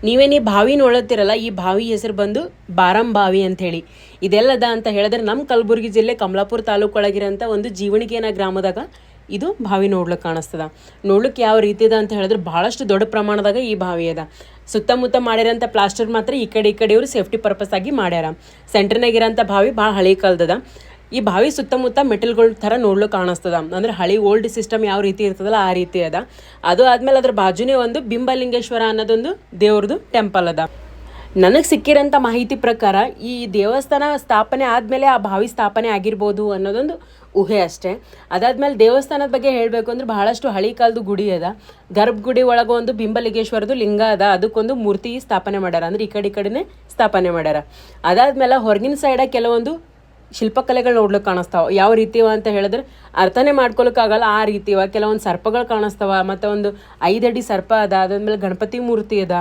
ನೀವೇನು ಈ ಬಾವಿ ನೋಡುತ್ತೀರಲ್ಲ, ಈ ಬಾವಿ ಹೆಸರು ಬಂದು ಬಾರಂ ಬಾವಿ ಅಂಥೇಳಿ. ಇದೆಲ್ಲದ ಅಂತ ಹೇಳಿದ್ರೆ ನಮ್ಮ ಕಲಬುರಗಿ ಜಿಲ್ಲೆ ಕಮಲಾಪುರ ತಾಲೂಕೊಳಗಿರೋಂಥ ಒಂದು ಜೀವಣಿಗೇನ ಗ್ರಾಮದಾಗ ಇದು ಬಾವಿ ನೋಡ್ಲಿಕ್ಕೆ ಕಾಣಿಸ್ತದ. ನೋಡ್ಲಿಕ್ಕೆ ಯಾವ ರೀತಿ ಅದ ಅಂತ ಹೇಳಿದ್ರೆ ಭಾಳಷ್ಟು ದೊಡ್ಡ ಪ್ರಮಾಣದಾಗ ಈ ಬಾವಿ ಅದ. ಸುತ್ತಮುತ್ತ ಮಾಡಿರೋಂಥ ಪ್ಲಾಸ್ಟರ್ ಮಾತ್ರ ಈ ಕಡೆ ಇವರು ಸೇಫ್ಟಿ ಪರ್ಪಸ್ ಆಗಿ ಮಾಡ್ಯಾರ. ಸೆಂಟ್ರ್ನಾಗಿರೋಂಥ ಬಾವಿ ಭಾಳ ಹಳೆ ಕಾಲದದ. ಈ ಬಾವಿ ಸುತ್ತಮುತ್ತ ಮೆಟಲ್ಗಳ ಥರ ನೋಡ್ಲಿಕ್ಕೆ ಕಾಣಿಸ್ತದ. ಅಂದ್ರೆ ಹಳಿ ಓಲ್ಡ್ ಸಿಸ್ಟಮ್ ಯಾವ ರೀತಿ ಇರ್ತದಲ್ಲ ಆ ರೀತಿ ಅದ. ಅದು ಆದಮೇಲೆ ಅದ್ರ ಬಾಜುನೇ ಒಂದು ಬಿಂಬಲಿಂಗೇಶ್ವರ ಅನ್ನೋದೊಂದು ದೇವ್ರದ್ದು ಟೆಂಪಲ್ ಅದ. ನನಗೆ ಸಿಕ್ಕಿರೋಂಥ ಮಾಹಿತಿ ಪ್ರಕಾರ ಈ ದೇವಸ್ಥಾನ ಸ್ಥಾಪನೆ ಆದಮೇಲೆ ಆ ಬಾವಿ ಸ್ಥಾಪನೆ ಆಗಿರ್ಬೋದು ಅನ್ನೋದೊಂದು ಊಹೆ ಅಷ್ಟೇ. ಅದಾದ್ಮೇಲೆ ದೇವಸ್ಥಾನದ ಬಗ್ಗೆ ಹೇಳಬೇಕು ಅಂದ್ರೆ ಬಹಳಷ್ಟು ಹಳಿ ಕಾಲದ ಗುಡಿ ಅದ. ಗರ್ಭಗುಡಿ ಒಳಗೆ ಒಂದು ಬಿಂಬಲಿಂಗೇಶ್ವರದು ಲಿಂಗ ಅದ. ಅದಕ್ಕೊಂದು ಮೂರ್ತಿ ಸ್ಥಾಪನೆ ಮಾಡ್ಯಾರ. ಅಂದ್ರೆ ಈ ಕಡೆನೇ ಸ್ಥಾಪನೆ ಮಾಡ್ಯಾರ. ಅದಾದ್ಮೇಲೆ ಹೊರಗಿನ ಸೈಡ ಕೆಲವೊಂದು ಶಿಲ್ಪಕಲೆಗಳು ನೋಡ್ಲಿಕ್ಕೆ ಕಾಣಿಸ್ತಾವ. ಯಾವ ರೀತಿವ ಅಂತ ಹೇಳಿದ್ರೆ ಅರ್ಥನೇ ಮಾಡ್ಕೊಳಕ್ಕಾಗಲ್ಲ ಆ ರೀತಿವ. ಕೆಲವೊಂದು ಸರ್ಪಗಳು ಕಾಣಿಸ್ತಾವ. ಮತ್ತು ಒಂದು 5 ಅಡಿ ಸರ್ಪ ಅದ. ಅದಾದ್ಮೇಲೆ ಗಣಪತಿ ಮೂರ್ತಿ ಅದ.